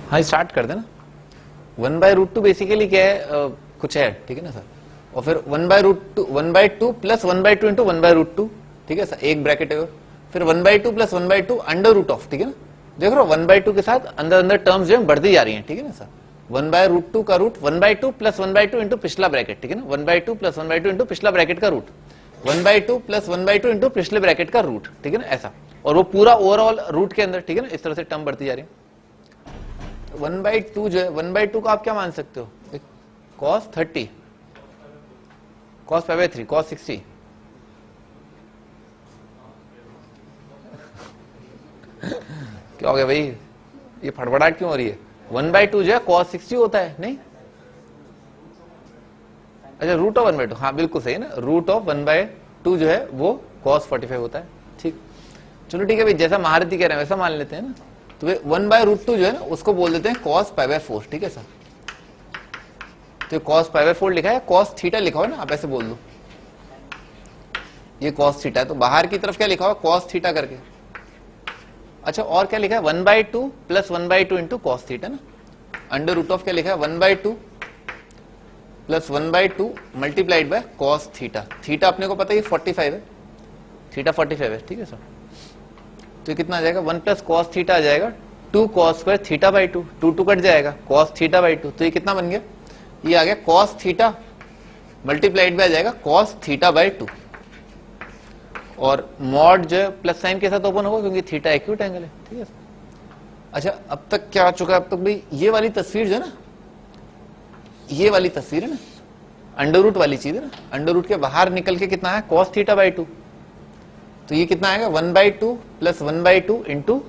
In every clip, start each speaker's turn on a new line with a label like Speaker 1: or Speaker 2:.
Speaker 1: हाँ स्टार्ट कर देना। 1/√2 बेसिकली क्या है, कुछ है, ठीक है ना सर। और फिर 1/2 प्लस 1/2 इंटू 1/√2, ठीक है सर, एक ब्रैकेट है। फिर 1/2 प्लस 1/2 अंडर रूट ऑफ, ठीक है ना। देख रहे हो 1/2 के साथ अंदर अंदर टर्म्स जो है बढ़ती जा रही हैं, ठीक है ना सर। 1/√2 का रूट 1/2 प्लस 1/2 इंटू पिछला ब्रैकेट, ठीक है ना। 1/2 प्लस 1/2 इंटू पिछला ब्रैकेट का रूट, 1/2 प्लस 1/2 इंटू पिछले ब्रैकेट का रूट, ठीक है ना, ऐसा। और वो पूरा ओवरऑल रूट के अंदर, ठीक है ना, इस तरह से टर्म बढ़ती जा रही है। 1/2 जो है, 1/2 को आप क्या मान सकते हो, cos 30, cos π/3, cos 60। क्या हो गया भाई, ये फड़फड़ाहट क्यों हो रही है। 1/2 जो है cos 60 होता है, नहीं? अच्छा, रूट ऑफ 1/2, हाँ बिल्कुल सही है ना, रूट ऑफ 1/2 जो है वो cos 45 होता है। ठीक, चलो ठीक है भाई, जैसा महारथी कह रहे हैं वैसा मान लेते हैं ना। तो 1/√2 जो है ना उसको बोल देते हैं cos π/4, ठीक है सर। तो cos π/4 लिखा है, cos थीटा लिखा हुआ है ना, आप ऐसे बोल दो, ये cos थीटा है। तो बाहर की तरफ क्या लिखा हुआ, cos थीटा करके। अच्छा, और क्या लिखा है, 1/2 प्लस 1/2 इंटू cos थीटा ना। अंडर रूट ऑफ क्या लिखा है, 1/2 plus 1/2 multiplied by cos theta. Theta अपने को पता है 45 है, थीटा 45 है, ठीक है सर। तो ये कितना आ जाएगा, 1 प्लस cos थीटा आ जाएगा 2 cos square theta by 2, 2 cut जाएगा, cos थीटा बाई 2। तो ये कितना बन गया, ये आ गया cos थीटा मल्टीप्लाइड बाय आ जाएगा cos थीटा बाई 2। और मॉड जो है प्लस साइन के साथ ओपन होगा क्योंकि थीटा एक्यूट एंगल है, ठीक है। अच्छा, अब तक क्या आ चुका है, अब तक भाई ये वाली तस्वीर जो है ना, ये वाली तस्वीर है ना, अंडर रूट वाली चीज है ना, अंडर रूट के बाहर निकल के कितना है, cos थीटा बाई 2। तो ये कितना आएगा, 1/2 plus 1/2 into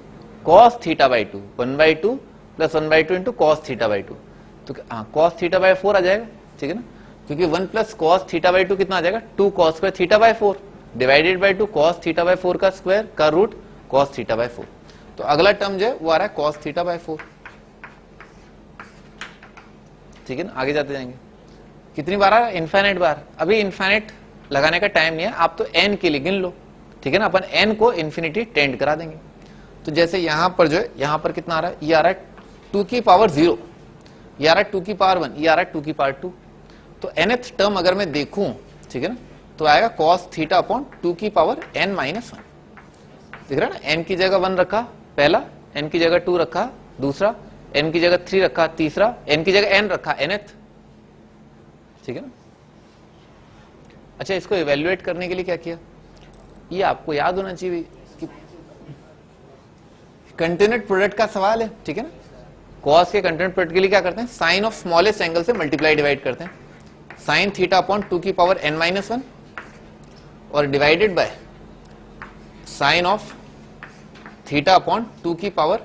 Speaker 1: cos theta by 2, 1/2 plus 1/2 into cos theta by 2। तो हाँ, cos थीटा बाई 4 आ जाएगा, ठीक है ना, क्योंकि 1 प्लस cos थीटा बाई 2 कितना आ जाएगा, 2 cos square theta by 4 divided by 2 cos theta by 4 का स्क्वायर का रूट cos थीटा बाई 4। तो अगला टर्म जो है वो आ रहा है cos थीटा बाई 4, ठीक है ना। आगे जाते जाएंगे, कितनी बार आ रहा है, इनफाइनाइट बार। अभी इनफाइनाइट लगाने का टाइम नहीं है, आप तो n के लिए गिन लो, ठीक है ना। अपन n को इन्फिनिटी टेंड करा देंगे। तो जैसे यहां पर जो है, यहां पर कितना आ रहा है, ये आ रहा है 2 की पावर 0, ये आ रहा है 2 की पावर 1, ये आ रहा है 2 की पावर 2। तो nth टर्म अगर मैं देखूं, ठीक है ना, तो आएगा cos थीटा अपॉन 2 की पावर n माइनस 1। दिख रहा है ना, n की जगह 1 रखा पहला, n की जगह 2 रखा दूसरा, n की जगह 3 रखा तीसरा, n की जगह n रखा nth, ठीक है ना। अच्छा, इसको इवेल्युएट करने के लिए क्या किया, ये आपको याद होना चाहिए कि कंटिन्यूट प्रोडक्ट का सवाल है, ठीक है ना। cos के कंटिन्यूट प्रोडक्ट के लिए क्या करते हैं, साइन ऑफ स्मॉलेस्ट एंगल से मल्टीप्लाई डिवाइड करते हैं, साइन थीटा अपॉन 2 की पावर n माइनस 1 और divided by sign of theta upon 2 की पावर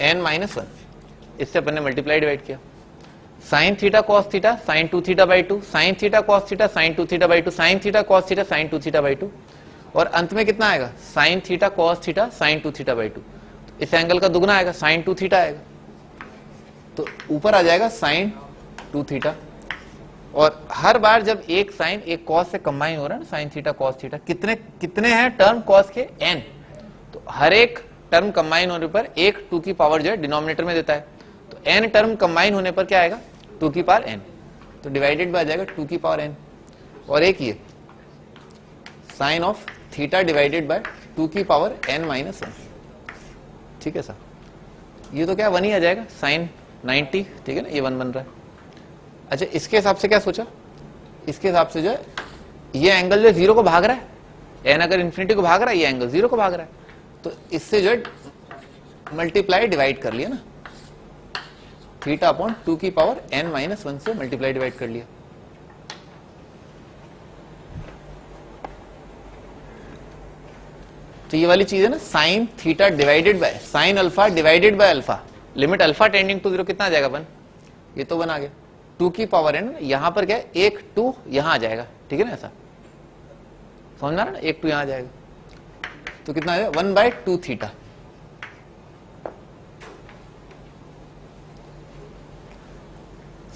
Speaker 1: n माइनस 1। इससे अपन ने मल्टीप्लाई डिवाइड किया, sine theta cos theta sine 2 theta by 2, sine theta cos theta sine 2 theta by 2, sine theta cos theta sine 2 theta by 2, और अंत में कितना आएगा, sine theta cos theta sine 2 theta by 2। इस angle का दुगना आएगा, साइन 2 थीटा आएगा, तो ऊपर आ जाएगा साइन 2 थीटा। और हर बार जब एक साइन एक कॉस से कंबाइन हो रहा है ना, साइन थीटा कॉस थीटा, कितने कितने हैं टर्म कॉस के, n। तो हर एक टर्म कंबाइन होने पर एक 2 की पावर जो है डिनोमिनेटर में देता है, तो n टर्म कंबाइन होने पर क्या आएगा, 2 की पावर n। तो डिवाइडेड बाय आ जाएगा 2 की पावर n। और एक ये sine of theta divided by 2 की पावर n माइनस 1, ठीक है सर। ये तो क्या 1 ही आ जाएगा, साइन 90, ठीक है ना, ये 1 बन रहा है। अच्छा, इसके हिसाब से क्या सोचा, इसके हिसाब से जो है ये एंगल जो 0 को भाग रहा है, n अगर इन्फिनिटी को भाग रहा है, ये एंगल 0 को भाग रहा है, तो इससे जो है मल्टीप्लाई डिवाइड कर लिया ना, थीटा अपॉन 2 की पावर n माइनस 1 से मल्टीप्लाई डिवाइड कर लिया। तो ये वाली चीज है ना, sine theta divided by sine alpha divided by alpha, limit alpha tending to 0 कितना आ जाएगा 1, ये तो 1 आ गया। 2 की पावर n, यहां पर क्या है, एक 2 यहां आ जाएगा, ठीक है ना, ऐसा समझ में आ रहा ना, एक 2 यहां आ जाएगा, तो कितना आ जाएगा 1/2 थीटा।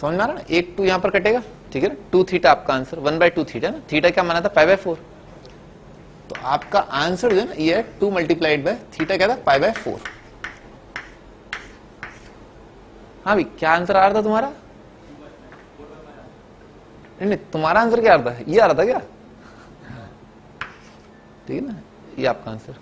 Speaker 1: समझ में आ रहा ना, एक 2 यहां पर कटेगा, ठीक है ना, 2 थीटा आपका आंसर, 1/2 थीटा ना, थीटा क्या माना था π/4। तो आपका आंसर जो है ना ये है 2 मल्टीप्लाइड बाय थीटा क्या था, π/4। हाँ भाई, क्या आंसर आ रहा था तुम्हारा? नहीं, तुम्हारा आंसर क्या आ रहा था? ये आ रहा था क्या? ठीक है ना, ये आपका आंसर।